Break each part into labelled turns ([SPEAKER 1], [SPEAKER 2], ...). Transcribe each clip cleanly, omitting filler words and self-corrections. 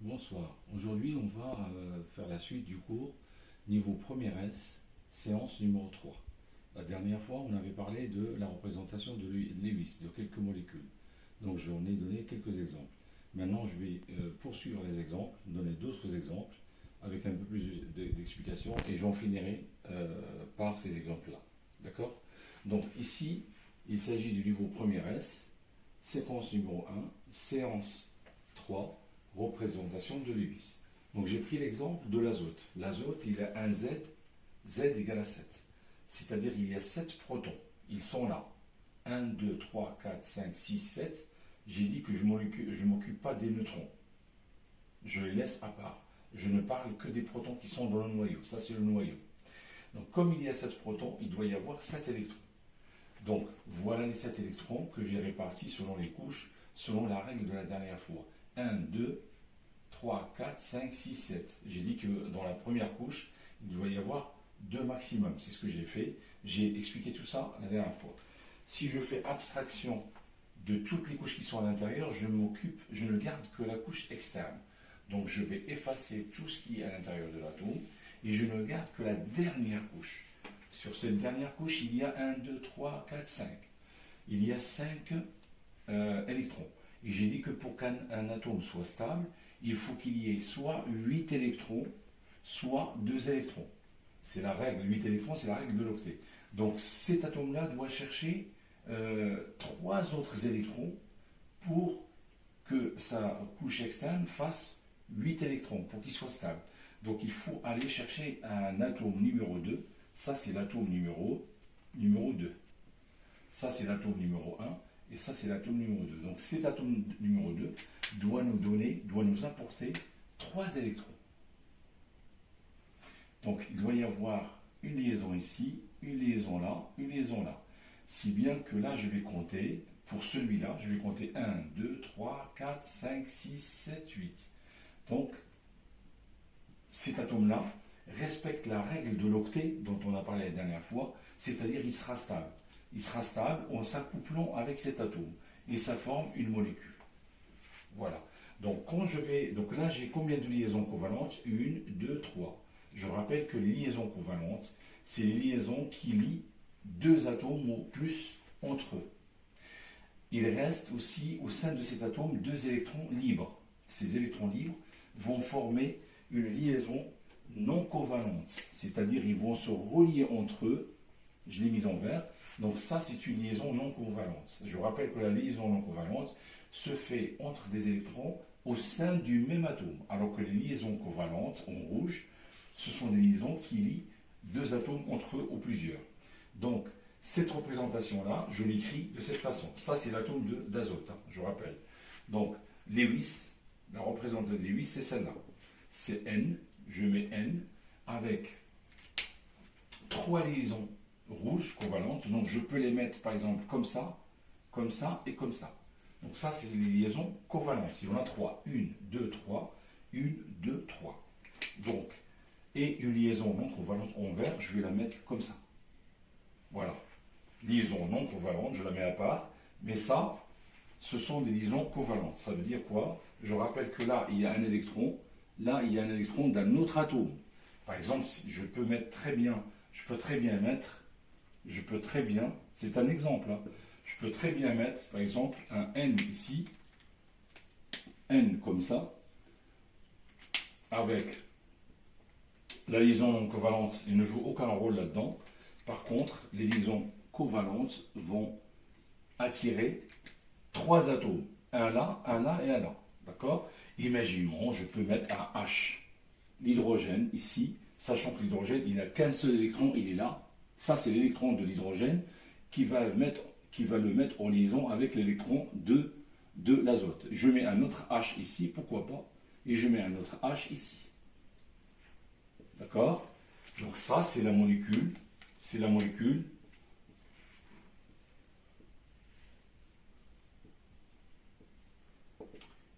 [SPEAKER 1] Bonsoir. Aujourd'hui, on va faire la suite du cours niveau 1er S, séance numéro 3. La dernière fois, on avait parlé de la représentation de Lewis, de quelques molécules. Donc, j'en ai donné quelques exemples. Maintenant, je vais poursuivre les exemples, donner d'autres exemples avec un peu plus d'explications et j'en finirai par ces exemples-là. D'accord? Donc, ici, il s'agit du niveau 1er S, séquence numéro 1, séance 3. Représentation de Lewis. Donc j'ai pris l'exemple de l'azote. L'azote, il a un Z, Z égale à 7. C'est-à-dire il y a 7 protons. Ils sont là. 1, 2, 3, 4, 5, 6, 7. J'ai dit que je ne m'occupe pas des neutrons. Je les laisse à part. Je ne parle que des protons qui sont dans le noyau. Ça, c'est le noyau. Donc comme il y a 7 protons, il doit y avoir 7 électrons. Donc voilà les 7 électrons que j'ai répartis selon les couches, selon la règle de la dernière fois. 1, 2, 3, 4, 5, 6, 7. J'ai dit que dans la première couche, il doit y avoir 2 maximum. C'est ce que j'ai fait. J'ai expliqué tout ça la dernière fois. Si je fais abstraction de toutes les couches qui sont à l'intérieur, je ne garde que la couche externe. Donc je vais effacer tout ce qui est à l'intérieur de l'atome et je ne garde que la dernière couche. Sur cette dernière couche, il y a 1, 2, 3, 4, 5. Il y a 5 électrons. Et j'ai dit que pour qu'un atome soit stable, il faut qu'il y ait soit 8 électrons, soit 2 électrons. C'est la règle, 8 électrons, c'est la règle de l'octet. Donc cet atome-là doit chercher 3 autres électrons pour que sa couche externe fasse 8 électrons, pour qu'il soit stable. Donc il faut aller chercher un atome numéro 2. Ça, c'est l'atome numéro 2. Ça, c'est l'atome numéro 1. Et ça, c'est l'atome numéro 2. Donc cet atome numéro 2 doit nous apporter 3 électrons. Donc il doit y avoir une liaison ici, une liaison là, une liaison là. Si bien que là, je vais compter, pour celui-là, je vais compter 1, 2, 3, 4, 5, 6, 7, 8. Donc cet atome-là respecte la règle de l'octet dont on a parlé la dernière fois, c'est-à-dire il sera stable. Il sera stable en s'accouplant avec cet atome. Et ça forme une molécule. Voilà. Donc là, j'ai combien de liaisons covalentes? 1, 2, 3. Je rappelle que les liaisons covalentes, c'est les liaisons qui lient 2 atomes ou plus entre eux. Il reste aussi au sein de cet atome 2 électrons libres. Ces électrons libres vont former une liaison non covalente. C'est-à-dire ils vont se relier entre eux. Je l'ai mise en vert. Donc ça, c'est une liaison non covalente. Je rappelle que la liaison non covalente se fait entre des électrons au sein du même atome, alors que les liaisons covalentes en rouge, ce sont des liaisons qui lient 2 atomes entre eux ou plusieurs. Donc cette représentation-là, je l'écris de cette façon. Ça, c'est l'atome d'azote, je rappelle. Donc Lewis, la représentation de Lewis, c'est celle-là. C'est N, je mets N avec 3 liaisons rouges covalentes, donc je peux les mettre par exemple comme ça et comme ça. Donc ça, c'est les liaisons covalentes. Il y en a 3. 1, 2, 3, 1, 2, 3. Donc, et une liaison non covalente en vert, je vais la mettre comme ça. Voilà. Liaison non covalente, je la mets à part, mais ça, ce sont des liaisons covalentes. Ça veut dire quoi? Je rappelle que là, il y a un électron, là, il y a un électron d'un autre atome. Par exemple, je peux très bien mettre, c'est un exemple, hein, je peux très bien mettre, par exemple, un N ici, N comme ça, avec la liaison non covalente, il ne joue aucun rôle là-dedans. Par contre, les liaisons covalentes vont attirer 3 atomes, un là et un là, d'accord? Imaginons, je peux mettre un H, l'hydrogène ici, sachant que l'hydrogène, il n'a qu'un seul électron, il est là. Ça, c'est l'électron de l'hydrogène qui va le mettre en liaison avec l'électron de l'azote. Je mets un autre H ici, pourquoi pas, et je mets un autre H ici. D'accord? Donc ça, c'est la molécule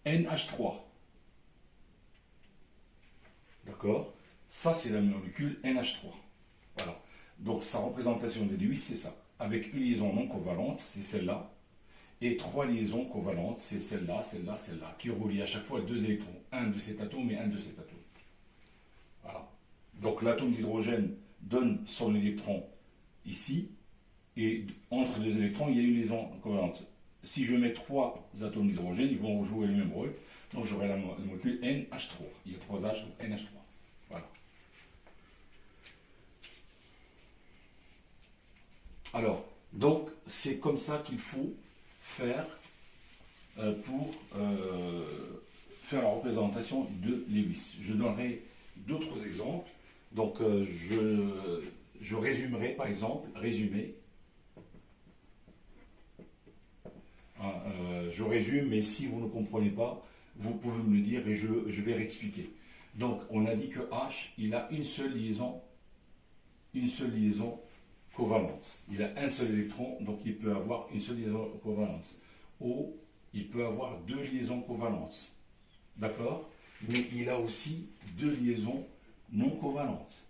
[SPEAKER 1] NH3. D'accord? Ça, c'est la molécule NH3. Voilà. Donc sa représentation de Lewis, c'est ça. Avec une liaison non covalente, c'est celle-là. et 3 liaisons covalentes, c'est celle-là, celle-là, celle-là, qui relient à chaque fois 2 électrons, un de cet atome et un de cet atome. Voilà. Donc l'atome d'hydrogène donne son électron ici, et entre 2 électrons, il y a une liaison covalente. Si je mets 3 atomes d'hydrogène, ils vont jouer le même rôle, donc j'aurai la molécule NH3. Il y a 3 H, donc NH3. Voilà. Alors, donc, c'est comme ça qu'il faut faire pour faire la représentation de Lewis. Je donnerai d'autres exemples. Donc, je résumerai, par exemple, je résume, mais si vous ne comprenez pas, vous pouvez me le dire et je vais réexpliquer. Donc, on a dit que H, il a une seule liaison covalente. Il a un seul électron, donc il peut avoir une seule liaison covalente. O, il peut avoir 2 liaisons covalentes. D'accord? Mais il a aussi 2 liaisons non covalentes.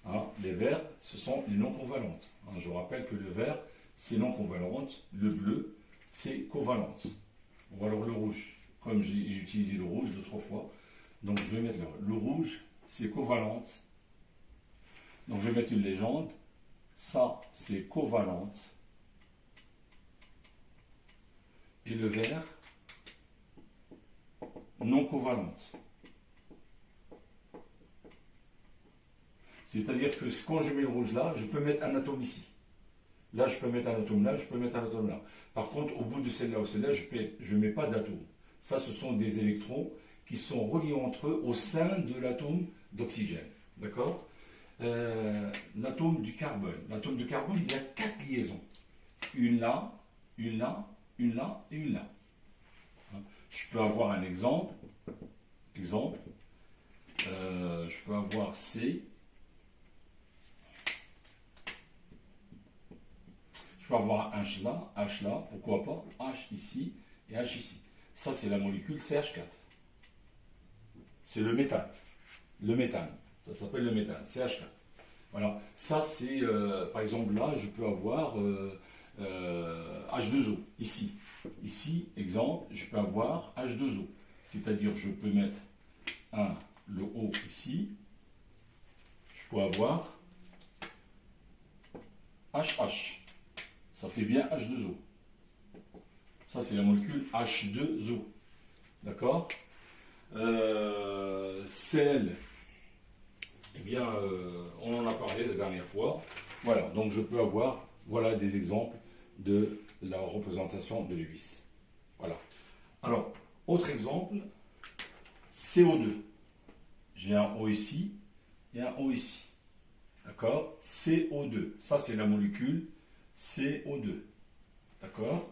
[SPEAKER 1] Hein, les verts, ce sont les non covalentes. Hein, je rappelle que le vert, c'est non covalente. Le bleu, c'est covalente. Ou alors le rouge. Comme j'ai utilisé le rouge l'autre fois, donc je vais mettre le rouge, c'est covalente. Donc je vais mettre une légende. Ça, c'est covalente. Et le vert, non covalente. C'est-à-dire que quand je mets le rouge là, je peux mettre un atome ici. Là, je peux mettre un atome là, je peux mettre un atome là. Par contre, au bout de celle-là ou celle-là, je ne mets pas d'atome. Ça, ce sont des électrons qui sont reliés entre eux au sein de l'atome d'oxygène. D'accord? L'atome du carbone. L'atome du carbone, il y a 4 liaisons. Une là, une là, une là et une là. Je peux avoir un exemple. Je peux avoir C. Je peux avoir H là, pourquoi pas, H ici et H ici. Ça, c'est la molécule CH4. C'est le méthane. Le méthane. Ça s'appelle le méthane, CH4. Voilà. Ça, c'est, par exemple, là, je peux avoir H2O, ici. Ici, exemple, je peux avoir H2O. C'est-à-dire, je peux mettre le O ici. Je peux avoir HH. Ça fait bien H2O. Ça, c'est la molécule H2O. D'accord? Celle, eh bien, on en a parlé la dernière fois. Voilà, donc je peux avoir, voilà des exemples de la représentation de Lewis. Voilà. Alors, autre exemple, CO2. J'ai un O ici et un O ici. D'accord? CO2. Ça, c'est la molécule CO2. D'accord?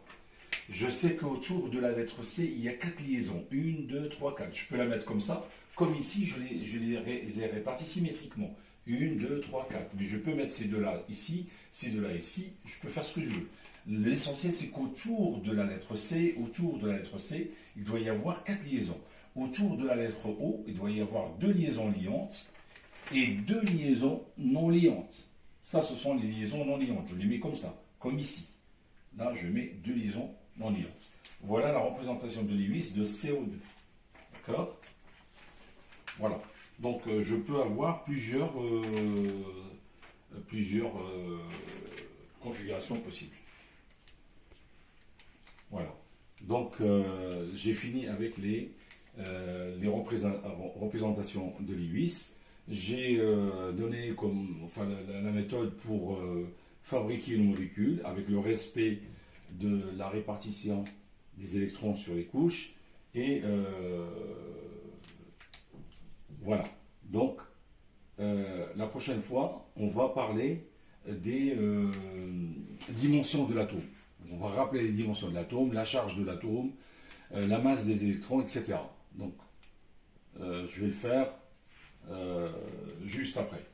[SPEAKER 1] Je sais qu'autour de la lettre C, il y a 4 liaisons. 1, 2, 3, 4. Je peux la mettre comme ça. Comme ici, je les ai réparties symétriquement. 1, 2, 3, 4. Mais je peux mettre ces deux-là ici, ces deux-là ici. Je peux faire ce que je veux. L'essentiel, c'est qu'autour de la lettre C, il doit y avoir 4 liaisons. Autour de la lettre O, il doit y avoir 2 liaisons liantes et 2 liaisons non liantes. Ça, ce sont les liaisons non liantes. Je les mets comme ça, comme ici. Là, je mets 2 liaisons non liantes. Voilà la représentation de Lewis de CO2. D'accord? Voilà. Donc, je peux avoir plusieurs configurations possibles. Voilà. Donc, j'ai fini avec les représentations de Lewis. J'ai donné la méthode pour fabriquer une molécule avec le respect de la répartition des électrons sur les couches. Et voilà. Donc, la prochaine fois, on va parler des dimensions de l'atome. On va rappeler les dimensions de l'atome, la charge de l'atome, la masse des électrons, etc. Donc, je vais le faire juste après.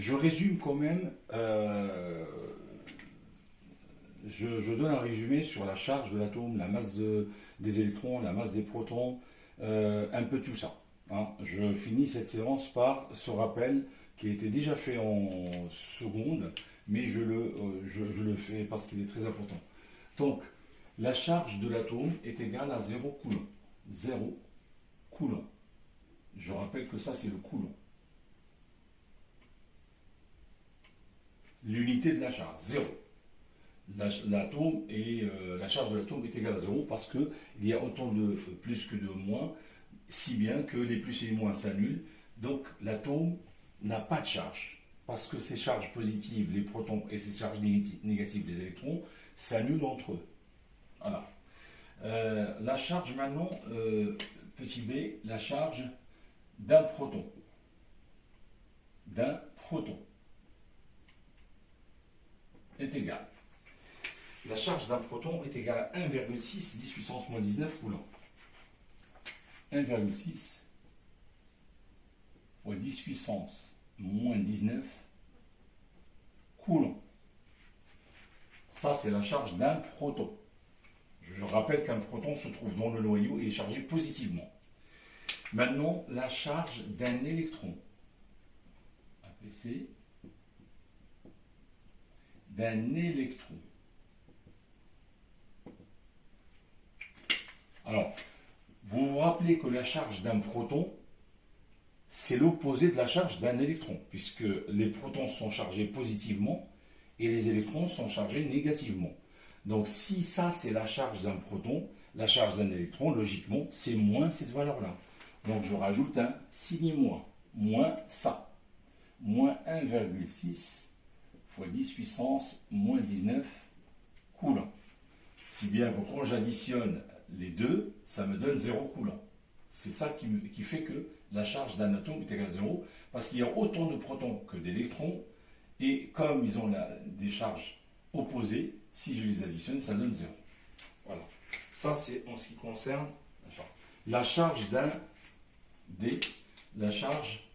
[SPEAKER 1] je résume quand même, je donne un résumé sur la charge de l'atome, la masse des électrons, la masse des protons, un peu tout ça, hein. Je finis cette séance par ce rappel qui a été déjà fait en seconde, mais je le fais parce qu'il est très important. Donc, la charge de l'atome est égale à 0 coulomb. 0 coulomb. Je rappelle que ça, c'est le coulomb. L'unité de la charge, 0. L'atome et la charge de l'atome est égale à 0 parce qu'il y a autant de plus que de moins, si bien que les plus et les moins s'annulent. Donc l'atome n'a pas de charge parce que ses charges positives, les protons, et ses charges négatives, les électrons, s'annulent entre eux. Voilà. La charge maintenant, petit b, la charge d'un proton. D'un proton est égale. La charge d'un proton est égale à 1,6 10 puissance moins 19 coulomb. 1,6 fois 10 puissance moins 19 coulomb. Ça, c'est la charge d'un proton. Je rappelle qu'un proton se trouve dans le noyau et est chargé positivement. Maintenant, la charge d'un électron. APC. D'un électron. Alors, vous vous rappelez que la charge d'un proton, c'est l'opposé de la charge d'un électron, puisque les protons sont chargés positivement et les électrons sont chargés négativement. Donc, si ça, c'est la charge d'un proton, la charge d'un électron, logiquement, c'est moins cette valeur-là. Donc, je rajoute un signe moins, moins ça, moins 1,6 fois 10 puissance moins 19 coulomb. Si bien que quand j'additionne les deux, ça me donne 0 coulomb. C'est ça qui fait que la charge d'un atome est égale à 0, parce qu'il y a autant de protons que d'électrons, et comme ils ont des charges opposées, si je les additionne, ça donne 0. Voilà. Ça, c'est en ce qui concerne la charge la charge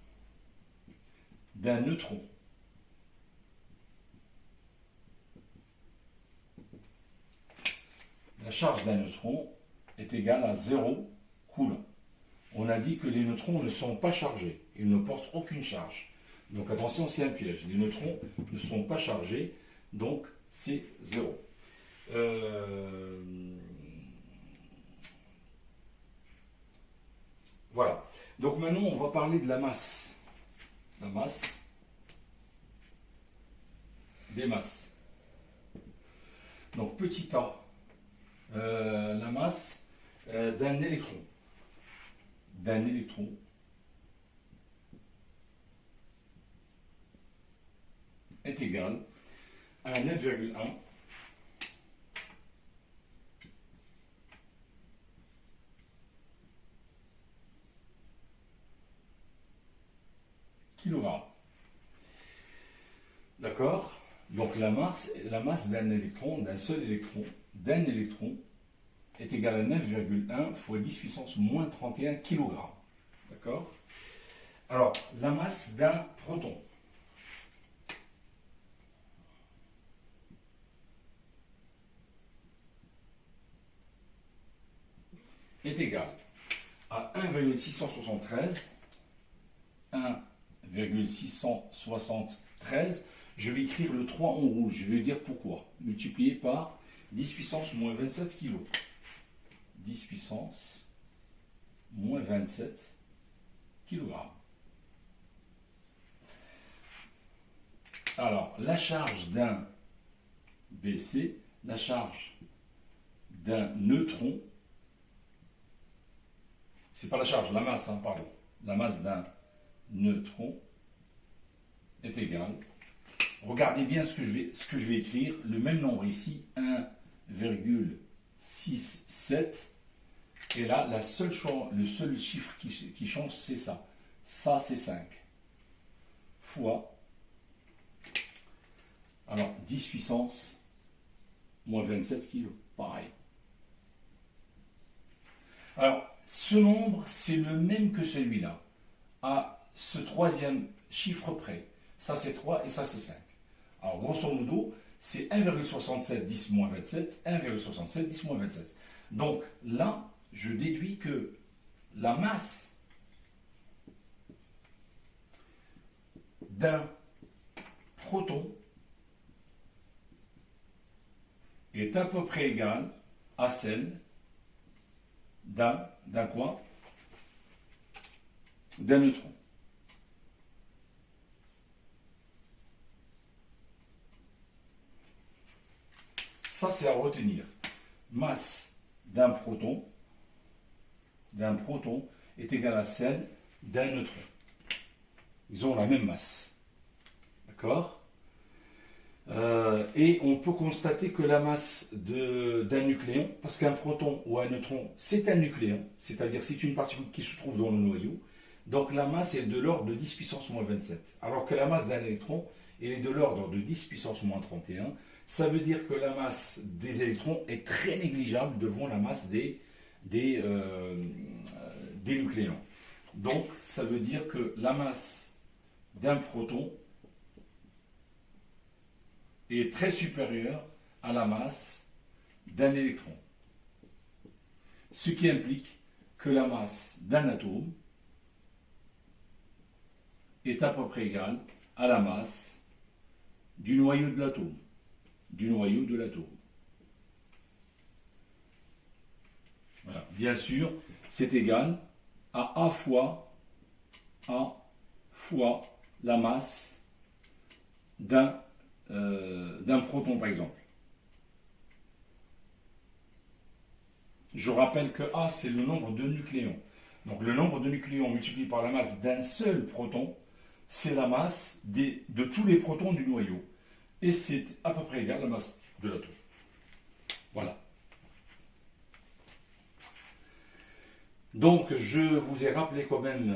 [SPEAKER 1] d'un neutron. La charge d'un neutron est égale à 0 coulomb. On a dit que les neutrons ne sont pas chargés, ils ne portent aucune charge. Donc attention, c'est un piège. Les neutrons ne sont pas chargés, donc c'est 0. Voilà. Donc maintenant, on va parler de la masse. La masse des masses. Donc petit a, la masse d'un électron. D'un électron est égal à 9,1 kg. D'accord? Donc la masse d'un électron, d'un seul électron, est égale à 9,1 fois 10 puissance moins 31 kg. D'accord? Alors, la masse d'un proton. Est égale à 1,673. Je vais écrire le 3 en rouge. Je vais dire pourquoi. Multiplié par 10 puissance moins 27 kg. 10 puissance moins 27 kg. Alors, la charge d'un BC, la charge d'un neutron, c'est pas la charge, la masse, pardon. La masse d'un neutron est égale. Regardez bien ce que je vais écrire. Le même nombre ici, 1,67. Et là, le seul chiffre qui change, c'est ça. Ça, c'est 5. Fois. Alors, 10 puissance moins 27 kg. Pareil. Alors, ce nombre, c'est le même que celui-là, à ce troisième chiffre près. ça c'est 3 et ça c'est 5. Alors grosso modo, c'est 1,67 10 moins 27, 1,67 10 moins 27. Donc là, je déduis que la masse d'un proton est à peu près égale à celle d'un quoi? D'un neutron. Ça, c'est à retenir. Masse d'un proton est égale à celle d'un neutron. Ils ont la même masse. D'accord? Et on peut constater que la masse d'un nucléon, parce qu'un proton ou un neutron, c'est un nucléon, c'est-à-dire c'est une particule qui se trouve dans le noyau, donc la masse est de l'ordre de 10 puissance moins 27, alors que la masse d'un électron, elle est de l'ordre de 10 puissance moins 31, ça veut dire que la masse des électrons est très négligeable devant la masse des nucléons. Donc ça veut dire que la masse d'un proton est très supérieure à la masse d'un électron. Ce qui implique que la masse d'un atome est à peu près égale à la masse du noyau de l'atome. Voilà. Bien sûr, c'est égal à A fois la masse d'un proton, par exemple. Je rappelle que A, c'est le nombre de nucléons. Donc le nombre de nucléons multiplié par la masse d'un seul proton, c'est la masse de tous les protons du noyau. Et c'est à peu près égal à la masse de l'atome. Voilà. Donc je vous ai rappelé quand même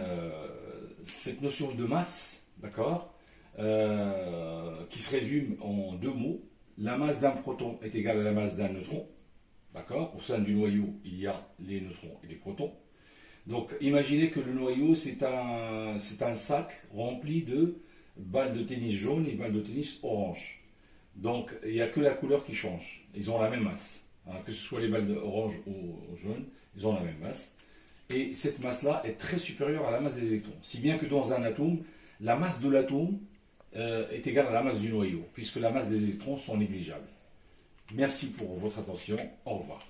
[SPEAKER 1] cette notion de masse, d'accord, qui se résume en deux mots. La masse d'un proton est égale à la masse d'un neutron. D'accord? Au sein du noyau, il y a les neutrons et les protons. Donc imaginez que le noyau, c'est un sac rempli de balles de tennis jaunes et balles de tennis orange. Donc il n'y a que la couleur qui change. Ils ont la même masse. Hein, que ce soit les balles de orange ou jaune, ils ont la même masse. Et cette masse-là est très supérieure à la masse des électrons. Si bien que dans un atome, la masse de l'atome est égale à la masse du noyau, puisque la masse des électrons sont négligeables. Merci pour votre attention. Au revoir.